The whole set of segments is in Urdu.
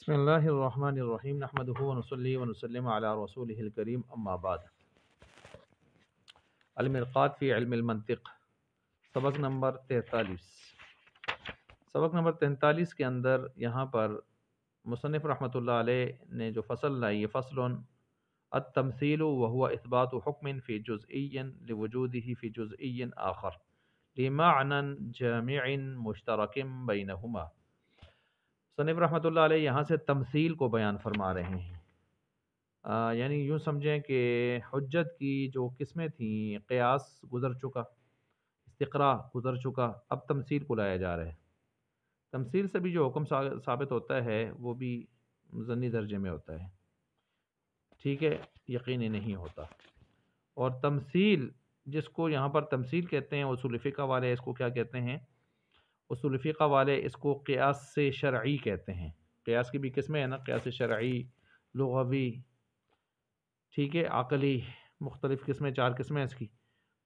بسم اللہ الرحمن الرحیم نحمدہ ونصلی ونسلم علی رسولہ الکریم اما بعد المرقات فی علم المنطق سبق نمبر 43 کے اندر یہاں پر مصنف رحمۃ اللہ علیہ نے جو فصل لائی ہے فصل التمثیل وهو اثبات حکم فی جزئی لوجودہ فی جزئی آخر لمعنى جامع مشترک بینہما۔ مصنف رحمۃ اللہ علیہ یہاں سے تمثیل کو بیان فرما رہے ہیں، یعنی یوں سمجھیں کہ حجت کی جو قسمیں تھیں، قیاس گزر چکا، استقراء گزر چکا، اب تمثیل کو لایا جا رہا ہے۔ تمثیل سے بھی جو حکم ثابت ہوتا ہے وہ بھی ظنی درجے میں ہوتا ہے، ٹھیک ہے، یقینی نہیں ہوتا۔ اور تمثیل جس کو یہاں پر تمثیل کہتے ہیں، اصول فقہ والے اس کو کیا کہتے ہیں؟ اصول فقہ والے اس کو قیاس سے شرعی کہتے ہیں۔ قیاس کی بھی قسمیں ہیں نا، قیاس شرعی، لغوی، ٹھیک ہے، عقلی، مختلف قسمیں، 4 قسمیں اس کی،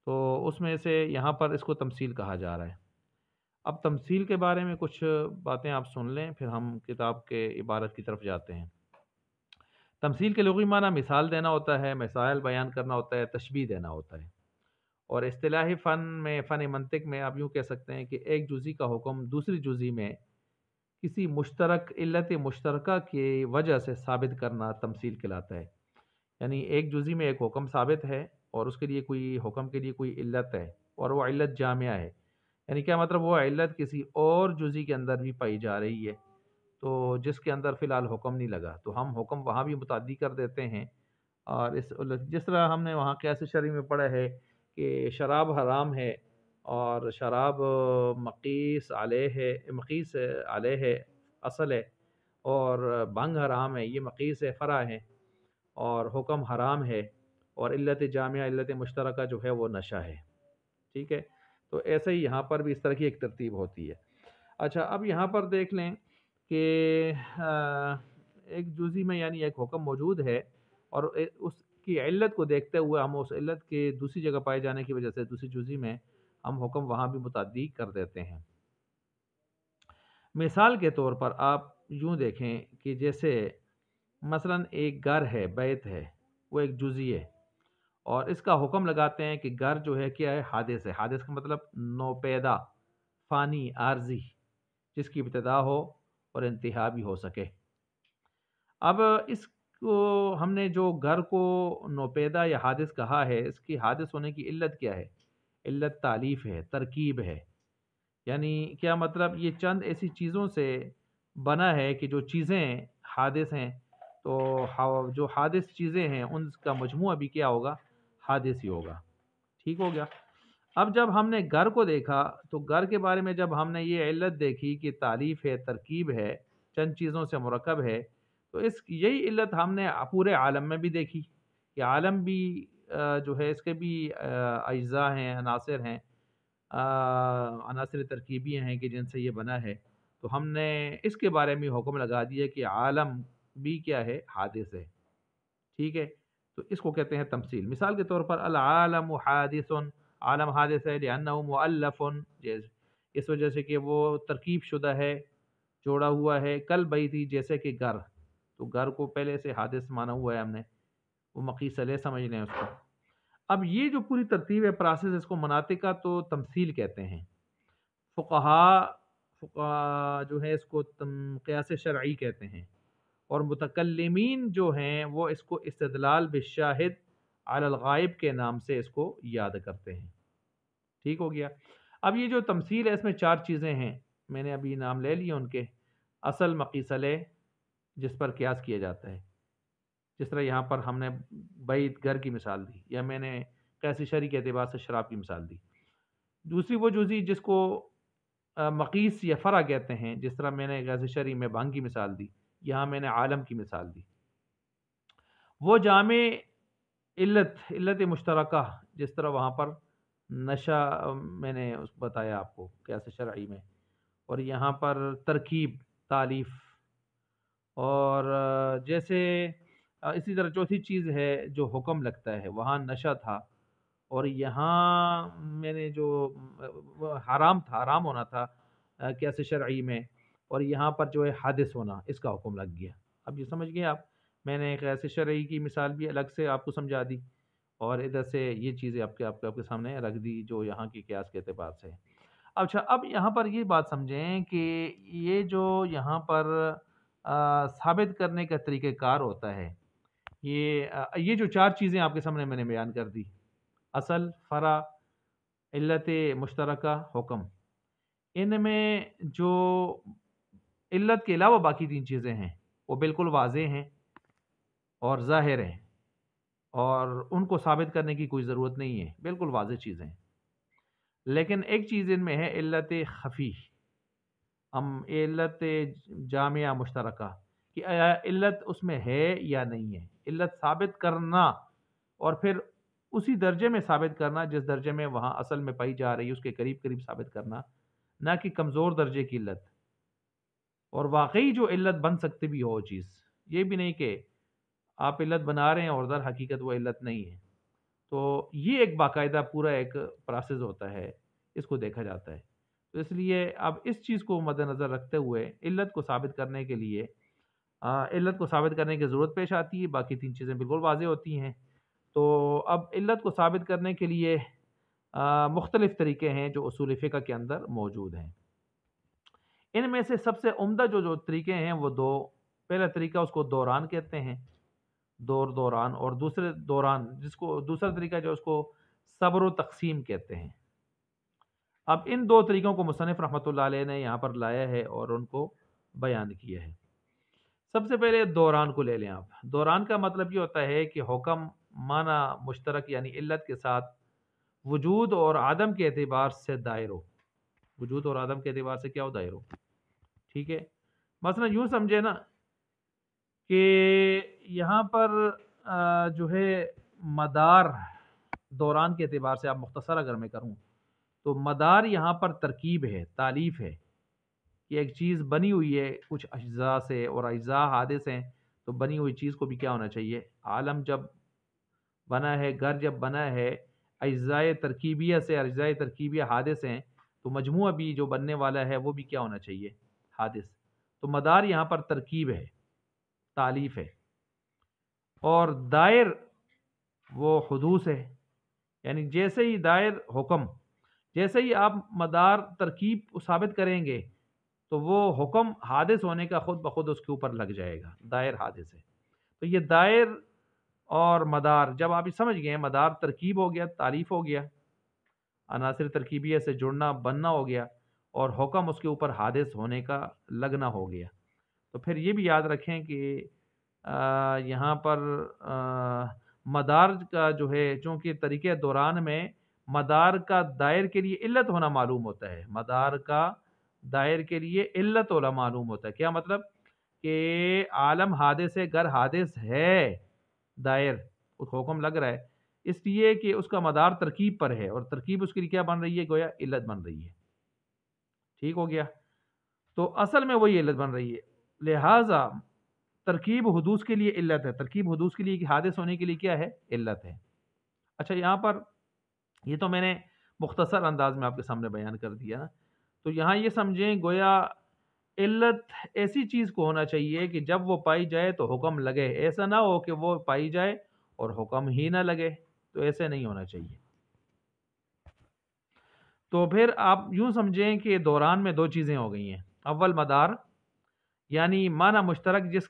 تو اس میں سے یہاں پر اس کو تمثیل کہا جا رہا ہے۔ اب تمثیل کے بارے میں کچھ باتیں آپ سن لیں، پھر ہم کتاب کے عبارت کی طرف جاتے ہیں۔ تمثیل کے لغوی معنی مثال دینا ہوتا ہے، مسائل بیان کرنا ہوتا ہے، تشبیہ دینا ہوتا ہے۔ اور اصطلاحی فن منطق میں آپ یوں کہہ سکتے ہیں کہ ایک جزئی کا حکم دوسری جزئی میں کسی مشترک علت مشترکہ کی وجہ سے ثابت کرنا تمثیل کہلاتا ہے۔ یعنی ایک جزئی میں ایک حکم ثابت ہے اور اس کے لیے کوئی حکم کے لیے کوئی علت ہے، اور وہ علت جامعہ ہے، یعنی کیا مطلب وہ علت کسی اور جزئی کے اندر بھی پائی جا رہی ہے، تو جس کے اندر فی الحال حکم نہیں لگا، تو ہم حکم وہاں بھی متعدی کر دیتے ہیں۔ اور جس طرح ہم نے وہاں قیاس شرعی میں پڑھا ہے کہ شراب حرام ہے اور شراب مقیس علیہ ہے، اصل ہے، اور بھنگ حرام ہے، یہ مقیس ہے، فرع ہے، اور حکم حرام ہے، اور علت جامعہ، علت مشترکہ جو ہے وہ نشہ ہے، ٹھیک ہے۔ تو ایسے ہی یہاں پر بھی اس طرح کی ایک ترتیب ہوتی ہے۔ اچھا، اب یہاں پر دیکھ لیں کہ ایک جزئی میں یعنی ایک حکم موجود ہے، اور اس کی علت کو دیکھتے ہوئے ہم اس علت کے دوسری جگہ پائے جانے کی وجہ سے دوسری جزئی میں ہم حکم وہاں بھی متعدی کر دیتے ہیں۔ مثال کے طور پر آپ یوں دیکھیں کہ جیسے مثلا ایک گھر ہے، بیت ہے، وہ ایک جزئی ہے، اور اس کا حکم لگاتے ہیں کہ گھر جو ہے کیا ہے؟ حادث ہے۔ حادث کا مطلب نوپیدا، فانی، عارضی، جس کی ابتدا ہو اور انتہا بھی ہو سکے۔ اب اس کو ہم نے جو گھر کو نوپیدا یا حادث کہا ہے، اس کی حادث ہونے کی علت کیا ہے؟ علت تالیف ہے، ترکیب ہے، یعنی کیا مطلب یہ چند ایسی چیزوں سے بنا ہے کہ جو چیزیں حادث ہیں، تو جو حادث چیزیں ہیں ان کا مجموعہ بھی کیا ہوگا؟ حادث ہی ہوگا، ٹھیک ہو گیا۔ اب جب ہم نے گھر کو دیکھا تو گھر کے بارے میں جب ہم نے یہ علت دیکھی کہ تالیف ہے، ترکیب ہے، چند چیزوں سے مرکب ہے، تو یہی علت ہم نے پورے عالم میں بھی دیکھی کہ عالم بھی جو ہے اس کے بھی اجزاء ہیں، عناصر ہیں، عناصر ترکیبی ہیں کہ جن سے یہ بنا ہے، تو ہم نے اس کے بارے میں حکم لگا دیا کہ عالم بھی کیا ہے؟ حادث ہے، ٹھیک ہے۔ تو اس کو کہتے ہیں تمثیل۔ مثال کے طور پر العالم حادث، عالم حادث ہے لأنہ مؤلف، اس وجہ سے کہ وہ ترکیب شدہ ہے، جوڑا ہوا ہے، کل بیتی، جیسے کہ گھر، تو گھر کو پہلے سے حادث مانا ہوا ہے ہم نے، وہ مقیس علیہ سمجھ لیں اس کو۔ اب یہ جو پوری ترتیب ہے، پراسس، اس کو مناطق تو تمثیل کہتے ہیں۔ فقہا جو ہے اس کو قیاس شرعی کہتے ہیں، اور متکلمین جو ہیں وہ اس کو استدلال بالشاہد علی الغائب کے نام سے اس کو یاد کرتے ہیں، ٹھیک ہو گیا۔ اب یہ جو تمثیل ہے اس میں 4 چیزیں ہیں، میں نے ابھی نام لے لیے ان کے۔ اصل، مقیس علیہ، جس پر قیاس کیا جاتا ہے، جس طرح یہاں پر ہم نے بیت، گھر کی مثال دی، یا میں نے قیاس شرعی کے اعتبار سے شراب کی مثال دی۔ دوسری وہ جزئی جس کو مقیس یا فرع کہتے ہیں، جس طرح میں نے قیاس شرعی میں بھنگ کی مثال دی، یہاں میں نے عالم کی مثال دی۔ وہ جامع علت مشترکہ، جس طرح وہاں پر نشہ میں نے بتایا آپ کو قیاس شرعی میں، اور یہاں پر ترکیب، تالیف، اور جیسے اسی طرح چوتھی چیز ہے جو حکم لگتا ہے، وہاں نشہ تھا، اور یہاں میں نے جو حرام تھا، حرام ہونا تھا قیاس شرعی میں، اور یہاں پر جو ہے حادث ہونا، اس کا حکم لگ گیا۔ اب یہ سمجھ گئے آپ، میں نے ایک ایسے شرعی کی مثال بھی الگ سے آپ کو سمجھا دی، اور ادھر سے یہ چیزیں آپ کے سامنے رکھ دی جو یہاں کی قیاس کے اعتبار سے ہے۔ اچھا، اب یہاں پر یہ بات سمجھیں کہ یہ جو یہاں پر ثابت کرنے کا طریقہ کار ہوتا ہے، یہ جو چار چیزیں آپ کے سامنے میں نے بیان کر دی، اصل، فرع، علت مشترکہ، حکم، ان میں جو علت کے علاوہ باقی تین چیزیں ہیں وہ بالکل واضح ہیں اور ظاہر ہیں، اور ان کو ثابت کرنے کی کوئی ضرورت نہیں ہے، بالکل واضح چیزیں ہیں۔ لیکن ایک چیز ان میں ہے علت خفی، علت جامعہ مشترکہ، کہ علت اس میں ہے یا نہیں ہے، علت ثابت کرنا اور پھر اسی درجے میں ثابت کرنا جس درجے میں وہاں اصل میں پائی جا رہی ہے، اس کے قریب قریب ثابت کرنا، نہ کہ کمزور درجے کی علت، اور واقعی جو علت بن سکتی بھی ہو چیز، یہ بھی نہیں کہ آپ علت بنا رہے ہیں اور در حقیقت وہ علت نہیں ہے۔ تو یہ ایک باقاعدہ پورا ایک پروسیس ہوتا ہے، اس کو دیکھا جاتا ہے۔ تو اس لیے اب اس چیز کو مد نظر رکھتے ہوئے علت کو ثابت کرنے کے لیے علت کو ثابت کرنے کی ضرورت پیش آتی ہے، باقی تین چیزیں بالکل واضح ہوتی ہیں۔ تو اب علت کو ثابت کرنے کے لیے مختلف طریقے ہیں جو اصول فقہ کے اندر موجود ہیں۔ ان میں سے سب سے عمدہ جو طریقے ہیں وہ دو، پہلا طریقہ اس کو دوران کہتے ہیں، دوران، اور دوسرے دوران، جس کو دوسرا طریقہ جو اس کو صبر و تقسیم کہتے ہیں۔ اب ان دو طریقوں کو مصنف رحمۃ اللہ علیہ نے یہاں پر لایا ہے اور ان کو بیان کیا ہے۔ سب سے پہلے دوران کو لے لیں آپ۔ دوران کا مطلب یہ ہوتا ہے کہ حکم معنی مشترک یعنی علت کے ساتھ وجود اور عدم کے اعتبار سے دائر ہو، وجود اور عدم کے اعتبار سے کیا ہو، دائر ہو، ٹھیک ہے۔ مثلا یوں سمجھے نا کہ یہاں پر جو ہے مدار، دوران کے اعتبار سے آپ مختصر اگر میں کروں تو مدار یہاں پر ترکیب ہے، تالیف ہے، کہ ایک چیز بنی ہوئی ہے کچھ اجزاء سے، اور اجزاء حادث ہیں، تو بنی ہوئی چیز کو بھی کیا ہونا چاہیے، عالم جب بنا ہے، گھر جب بنا ہے، اجزاء ترکیبیہ سے اجزاء ترکیبیہ حادث ہیں، تو مجموعہ بھی جو بننے والا ہے وہ بھی کیا ہونا چاہیے، حادث۔ تو مدار یہاں پر ترکیب ہے، تالیف ہے، اور دائر وہ حدوث ہے، یعنی جیسے ہی دائر حکم، جیسے ہی آپ مدار ترکیب ثابت کریں گے تو وہ حکم حادث ہونے کا خود بخود اس کے اوپر لگ جائے گا، دائر حادث ہے۔ تو یہ دائر اور مدار جب آپ یہ سمجھ گئے، مدار ترکیب ہو گیا، تالیف ہو گیا، عناصر ترکیبیہ سے جڑنا بننا ہو گیا، اور حکم اس کے اوپر حادث ہونے کا لگنا ہو گیا۔ تو پھر یہ بھی یاد رکھیں کہ یہاں پر مدار کا جو ہے، چونکہ طریقہ دوران میں مدار کا دائر کے لیے علت ہونا معلوم ہوتا ہے، مدار کا دائر کے لیے علت ہونا معلوم ہوتا ہے۔ کیا مطلب کہ عالم حادث ہے، گھر حادث ہے، دائر اس حکم لگ رہا ہے، اس لیے کہ اس کا مدار ترکیب پر ہے، اور ترکیب اس کے لیے کیا بن رہی ہے، گویا علت بن رہی ہے، ٹھیک ہو گیا۔ تو اصل میں وہی علت بن رہی ہے، لہذا ترکیب حدوث کے لیے علت ہے، ترکیب حدوث کے لیے کہ حادث ہونے کے لیے کیا ہے، علت ہے۔ اچھا، یہاں پر یہ تو میں نے مختصر انداز میں آپ کے سامنے بیان کر دیا نا، تو یہاں یہ سمجھیں گویا علت ایسی چیز کو ہونا چاہیے کہ جب وہ پائی جائے تو حکم لگے، ایسا نہ ہو کہ وہ پائی جائے اور حکم ہی نہ لگے، تو ایسے نہیں ہونا چاہیے۔ تو پھر آپ یوں سمجھیں کہ دوران میں دو چیزیں ہو گئی ہیں، اول مدار یعنی معنی مشترک جس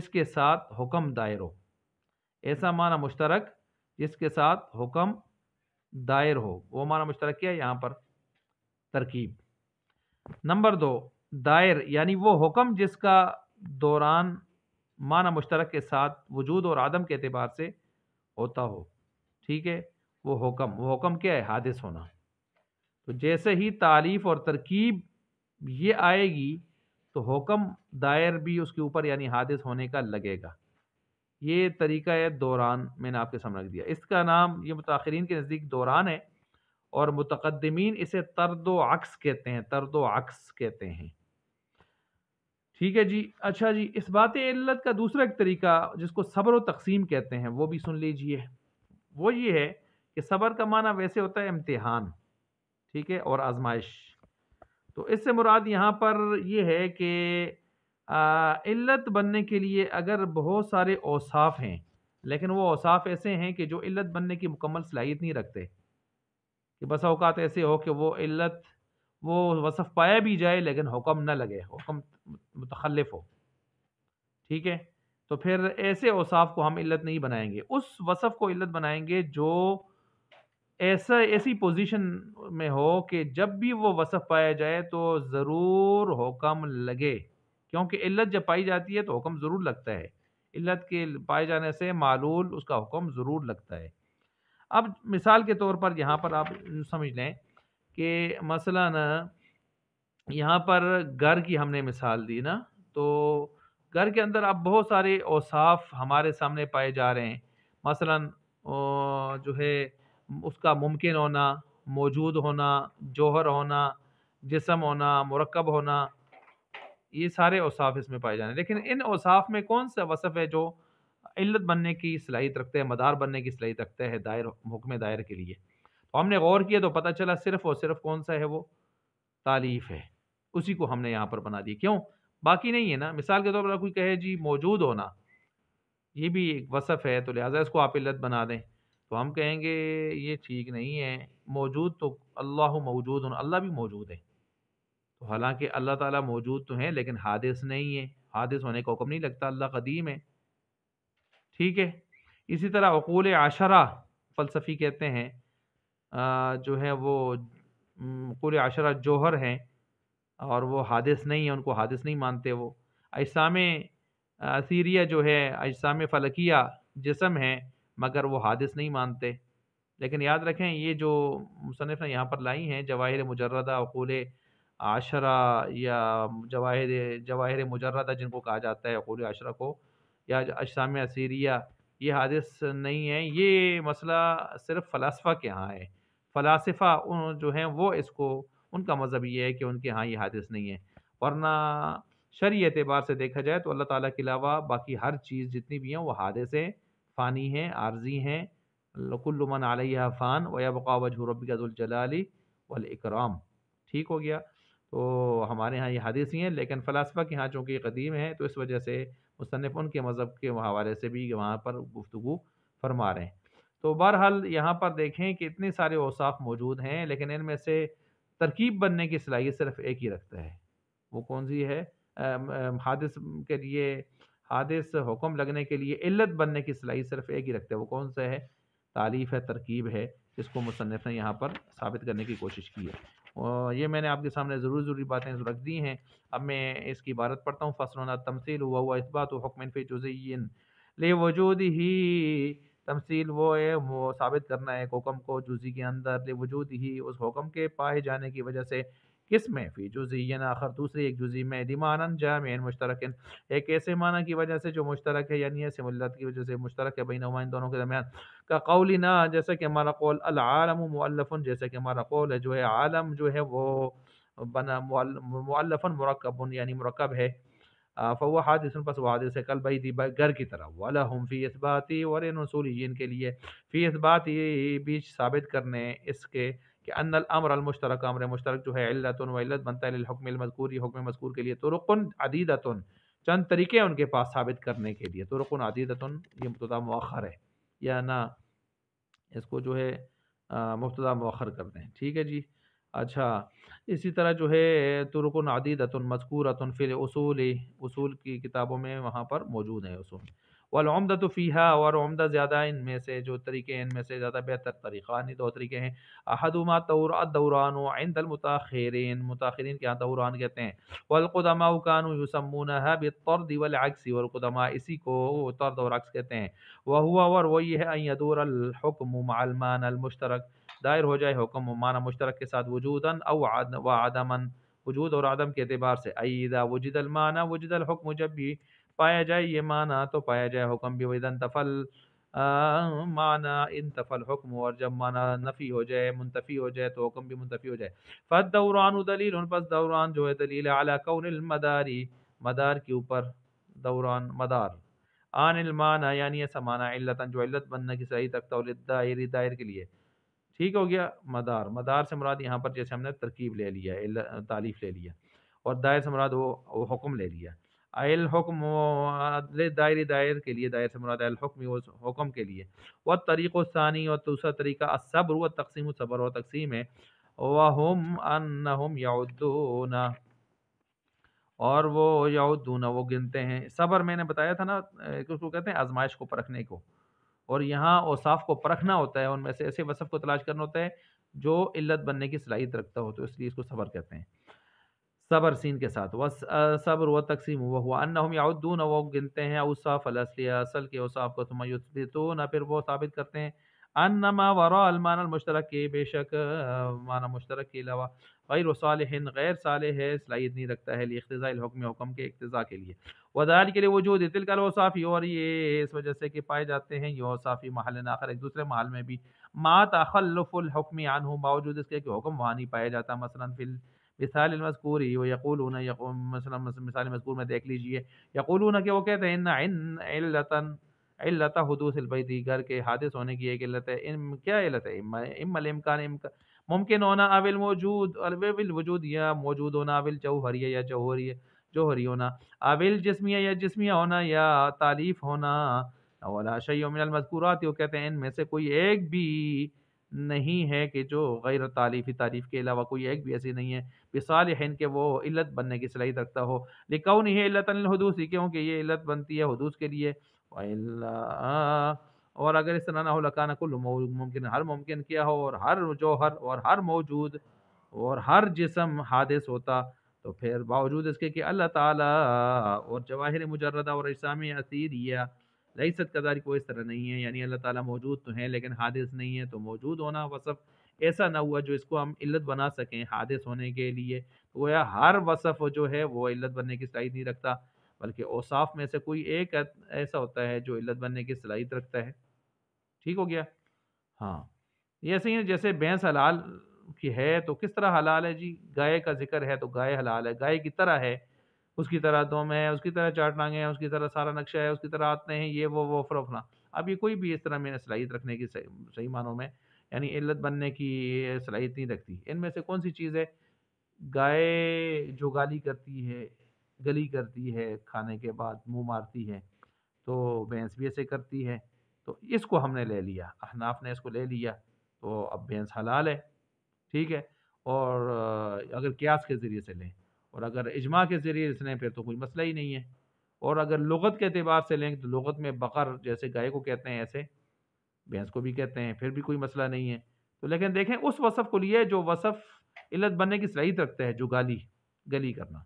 کے ساتھ حکم دائر ہو، ایسا معنی مشترک جس کے ساتھ حکم دائر ہو، وہ معنی مشترک کیا ہے یہاں پر، ترکیب۔ نمبر دو، دائر یعنی وہ حکم جس کا دوران معنی مشترک کے ساتھ وجود اور عدم کے اعتبار سے ہوتا ہو، ٹھیک ہے، وہ حکم کیا ہے، حادث ہونا۔ تو جیسے ہی تالیف اور ترکیب یہ آئے گی تو حکم دائر بھی اس کے اوپر یعنی حادث ہونے کا لگے گا۔ یہ طریقہ ہے دوران، میں نے آپ کے سامنے رکھ دیا۔ اس کا نام یہ متاخرین کے نزدیک دوران ہے، اور متقدمین اسے طرد و عکس کہتے ہیں، طرد و عکس کہتے ہیں، ٹھیک ہے جی۔ اچھا جی، اس بات علت کا دوسرا ایک طریقہ جس کو صبر و تقسیم کہتے ہیں وہ بھی سن لیجئے۔ وہ یہ ہے کہ صبر کا معنی ویسے ہوتا ہے امتحان، ٹھیک ہے، اور آزمائش۔ تو اس سے مراد یہاں پر یہ ہے کہ علت بننے کے لیے اگر بہت سارے اوصاف ہیں لیکن وہ اوصاف ایسے ہیں کہ جو علت بننے کی مکمل صلاحیت نہیں رکھتے، کہ بسا اوقات ایسے ہو کہ وہ علت وہ وصف پایا بھی جائے لیکن حکم نہ لگے، حکم متخلف ہو، ٹھیک ہے، تو پھر ایسے اوصاف کو ہم علت نہیں بنائیں گے، اس وصف کو علت بنائیں گے جو ایسی پوزیشن میں ہو کہ جب بھی وہ وصف پایا جائے تو ضرور حکم لگے، کیونکہ علت جب پائی جاتی ہے تو حکم ضرور لگتا ہے، علت کے پائے جانے سے معلول اس کا حکم ضرور لگتا ہے۔ اب مثال کے طور پر یہاں پر آپ سمجھ لیں کہ مثلا یہاں پر گھر کی ہم نے مثال دی نا، تو گھر کے اندر اب بہت سارے اوصاف ہمارے سامنے پائے جا رہے ہیں، مثلا جو ہے اس کا ممکن ہونا، موجود ہونا، جوہر ہونا، جسم ہونا، مرکب ہونا، یہ سارے اوصاف اس میں پائے جانے ہیں، لیکن ان اوصاف میں کون سا وصف ہے جو علت بننے کی صلاحیت رکھتے ہیں، مدار بننے کی صلاحیت رکھتے ہے دائر حکم دائر کے لیے؟ تو ہم نے غور کیا تو پتہ چلا صرف اور صرف کون سا ہے، وہ تالیف ہے، اسی کو ہم نے یہاں پر بنا دی، کیوں؟ باقی نہیں ہے نا۔ مثال کے طور پر کوئی کہے جی موجود ہونا، یہ بھی ایک وصف ہے تو لہٰذا اس کو آپ علت بنا دیں، تو ہم کہیں گے یہ ٹھیک نہیں ہے، موجود تو اللہ موجود، اللہ بھی موجود ہے، تو حالانکہ اللہ تعالیٰ موجود تو ہیں لیکن حادث نہیں ہے، حادث ہونے کا حکم نہیں لگتا، اللہ قدیم ہے، ٹھیک ہے۔ اسی طرح عقول عشرہ فلسفی کہتے ہیں جو ہے وہ عقول عشرہ جوہر ہیں اور وہ حادث نہیں ہیں، ان کو حادث نہیں مانتے وہ۔ اجسام اثیریہ جو ہے، اجسام فلکیہ جسم ہیں مگر وہ حادث نہیں مانتے، لیکن یاد رکھیں یہ جو مصنف نے یہاں پر لائی ہیں جواہر مجردہ، عقول عشرہ یا جواہر مجردہ جن کو کہا جاتا ہے عقول عشرہ کو، یا اجسام اثیریہ، یہ حادث نہیں ہے، یہ مسئلہ صرف فلاسفہ کے ہاں ہے، فلاسفہ جو ہیں وہ اس کو، ان کا مذہب یہ ہے کہ ان کے ہاں یہ حادث نہیں ہے، ورنہ شرعی اعتبار سے دیکھا جائے تو اللہ تعالیٰ کے علاوہ باقی ہر چیز جتنی بھی ہیں وہ حادث ہیں، فانی ہیں، عارضی ہیں، کل من علیہا فان ویبقى وجہ ربک ذو الجلال والاکرام، ٹھیک ہو گیا؟ تو ہمارے ہاں یہ حادثی ہیں، لیکن فلاسفہ کے ہاں چونکہ یہ قدیم ہے تو اس وجہ سے مصنف ان کے مذہب کے حوالے سے بھی وہاں پر گفتگو فرما رہے ہیں۔ تو بہرحال یہاں پر دیکھیں کہ اتنے سارے اوصاف موجود ہیں لیکن ان میں سے ترکیب بننے کی صلاحیت صرف ایک ہی رکھتا ہے، وہ کون سی ہے؟ حادث کے لیے، حادث حکم لگنے کے لیے علت بننے کی صلاحیت صرف ایک ہی رکھتا ہے، وہ کون سا ہے؟ تالیف ہے، ترکیب ہے، جس کو مصنف نے یہاں پر ثابت کرنے کی کوشش کی ہے۔ اور یہ میں نے آپ کے سامنے ضروری باتیں رکھ دی ہیں، اب میں اس کی عبارت پڑھتا ہوں۔ فصل التمثیل وهو اثبات حکم فی جزئی لوجودہ، تمثیل وہ ہے، وہ ثابت کرنا ہے ایک حکم کو جزئی کے اندر، لوجودہ اس حکم کے پائے جانے کی وجہ سے، کس میں؟ فی جزئی آخر دوسری ایک جزئی میں، لمعنی جامع مشترک ایک ایسے معنی کی وجہ سے جو مشترک ہے، یعنی ایسے ملت کی وجہ سے مشترک ہے بینہما ان دونوں کے درمیان، کا قولنا جیسا کہ ہمارا قول، العالم مؤلف جیسا کہ ہمارا قول ہے جو ہے عالم جو ہے وہ بنا مؤلف مرکب یعنی مرکب ہے، فهو حادث پس وہ حادث ہے، کل بیدی گھر کی طرح، ولہم فی اثباتی، اور ان اصولیین کے لیے فی اثباتی بیچ ثابت کرنے اس کے کہ ان الامر المشترک، امر مشترک جو ہے علت و علت بنتا ہے للحکم المذکور، یہ حکم مذکور کے لیے، طرق عدیدۃ چند طریقے ہیں ان کے پاس ثابت کرنے کے لیے، طرق عدیدۃ یہ مبتدا مؤخر ہے یا نہ، اس کو جو ہے مبتدا مؤخر کر دیں، ٹھیک ہے جی۔ اچھا اسی طرح جو ہے طرق عدیدۃ مذکورۃ فی الاصول، اصول کی کتابوں میں وہاں پر موجود ہیں اصول، والعمدۃ فیہا، اور عمدہ زیادہ ان میں سے جو طریقے ہیں ان میں سے زیادہ بہتر طریقہ نہیں دو طریقے ہیں، احدہما الدوران عند المتاخرین، متاخرین کے ہاں دوران کہتے ہیں، والقدماء كانوا يسمونها بالطرد والعكس، والقدماء اسی کو طرد اور عکس کہتے ہیں، وہو اور وہی ہے ان یدور الحکم مع المعنى المشترک، دائر ہو جائے حکم معنی مشترک کے ساتھ، وجودا او عدما، وجود اور عدم کے اعتبار سے، اذا وجد المعنى وجد الحکم، جب بھی پایا جائے یہ معنی تو پایا جائے حکم بھی، واذا انتفى معنی انتفى الحکم، اور جب معنی نفی ہو جائے، منتفی ہو جائے تو حکم بھی منتفی ہو جائے، فالدوران دلیل، پس دوران جو ہے دلیل ہے، علی کون المداری، مدار کے اوپر، دوران مدار، آن المعنی یعنی ایسا معنی علتاً جو علت بننے کی صحیح تک، للدائر دائر کے لیے، ٹھیک ہو گیا. مدار، مدار سے مراد یہاں پر جیسے ہم نے ترکیب لے لیا، تالیف لے لیا، اور دائر سے مراد وہ حکم لے لیا. الحکم دائر، دائر کے لیے دائر سے مراد الحکم وہ حکم کے لیے. والطریق الثانی، اور دوسرا طریقہ الصبر والتقسیم، صبر و تقسیم ہے. وہم انہم یعدون، اور وہ یعدون وہ گنتے ہیں. صبر میں نے بتایا تھا نا کہ اس کو کہتے ہیں آزمائش کو پرکھنے کو، اور یہاں اوصاف کو پرکھنا ہوتا ہے، ان میں سے ایسے وصف کو تلاش کرنا ہوتا ہے جو علت بننے کی صلاحیت رکھتا ہو، تو اس لیے اس کو صبر کہتے ہیں. صبر سین کے ساتھ. صبر و تقسیم وہ انہم یعدون وہ گنتے ہیں اوصاف الاصلیہ اصل کے اوصاف کو، ثم یثبتون پھر وہ ثابت کرتے ہیں انما وراء المعنى المشترک کے بے شک معنی مشترک کے علاوہ غیر صالح غیر صالح ہے، صلاحیت نہیں رکھتا ہے لاقتضاء الحکم حکم کے اقتضاء کے لیے. وذلك لوجود تلك الاوصاف، اور یہ اس وجہ سے کہ پائے جاتے ہیں یہ اوصاف محل آخر ایک دوسرے محل میں بھی، ما تخلف الحکم عنہ باوجود اس کے کہ حکم وہاں نہیں پایا جاتا. مثلا فی مثال المذکور ویقولون، مثلا مثال مذکور میں دیکھ لیجئے، یقولون کہ وہ کہتے ہیں ان علت حدوث البیت، گھر کے حادث ہونے کی ایک علت ہے. کیا علت ہے؟ اما الامکان ممکن ہونا، اول موجود اول وجود یا موجود ہونا، اول جوہریہ یا جوہری ہونا، اول جسمیہ یا جسمیہ ہونا، یا تالیف ہونا. ولا شیء من المذکورات، وہ کہتے ہیں ان میں سے کوئی ایک بھی نہیں ہے کہ جو غیر تالیفی، تعریف کے علاوہ کوئی ایک بھی ایسی نہیں ہے بصالح کہ وہ علت بننے کی صلاحیت رکھتا ہو. لکونہ علت للحدوث، کیونکہ یہ علت بنتی ہے حدوث کے لیے. وَإِلَّا، اور اگر اس طرح نہ ہو لکان کل ممکن، ہر ممکن کیا ہو اور ہر جوہر اور ہر موجود اور ہر جسم حادث ہوتا، تو پھر باوجود اس کے کہ اللہ تعالیٰ اور جواہر مجردہ اور اجسامی اثیریہ لیست کذالک، وہ اس طرح نہیں ہے، یعنی اللہ تعالیٰ موجود تو ہیں لیکن حادث نہیں ہے، تو موجود ہونا وصف ایسا نہ ہوا جو اس کو ہم علت بنا سکیں حادث ہونے کے لیے. تو گویا ہر وصف جو ہے وہ علت بننے کی صلاحیت نہیں رکھتا، بلکہ اوصاف میں سے کوئی ایک ایسا ہوتا ہے جو علت بننے کی صلاحیت رکھتا ہے. ٹھیک ہو گیا. ہاں، یہ ایسے ہی جیسے بھینس حلال کی ہے تو کس طرح حلال ہے جی؟ گائے کا ذکر ہے تو گائے حلال ہے، گائے کی طرح ہے، اس کی طرح دم ہے، اس کی طرح چار ٹانگیں ہیں، اس کی طرح سارا نقشہ ہے، اس کی طرح آتے ہیں، یہ وہ فروفنا. اب یہ کوئی بھی اس طرح میں صلاحیت رکھنے کی صحیح معنوں میں یعنی علت بننے کی صلاحیت نہیں رکھتی. ان میں سے کون سی چیز ہے؟ گائے جو گالی کرتی ہے، گلی کرتی ہے، کھانے کے بعد منہ مارتی ہے، تو بھینس بھی ایسے کرتی ہے، تو اس کو ہم نے لے لیا، احناف نے اس کو لے لیا، تو اب بھینس حلال ہے. ٹھیک ہے. اور اگر قیاس کے ذریعے سے لیں، اور اگر اجماع کے ذریعے سے لیں پھر تو کوئی مسئلہ ہی نہیں ہے. اور اگر لغت کے اعتبار سے لیں تو لغت میں بقر جیسے گائے کو کہتے ہیں ایسے بھینس کو بھی کہتے ہیں، پھر بھی کوئی مسئلہ نہیں ہے. تو لیکن دیکھیں اس وصف کو لیے جو وصف علت بننے کی صلاحیت رکھتا ہے، جو گلی کرنا.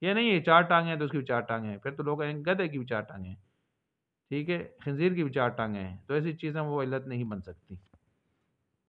یہ نہیں ہے چار ٹانگیں ہیں تو اس کی بھی چار ٹانگیں ہیں، پھر تو لوگ کہیں گدھے کی بھی چار ٹانگیں ہیں، ٹھیک ہے، خنزیر کی بھی چار ٹانگیں ہیں، تو ایسی چیزیں وہ علت نہیں بن سکتی.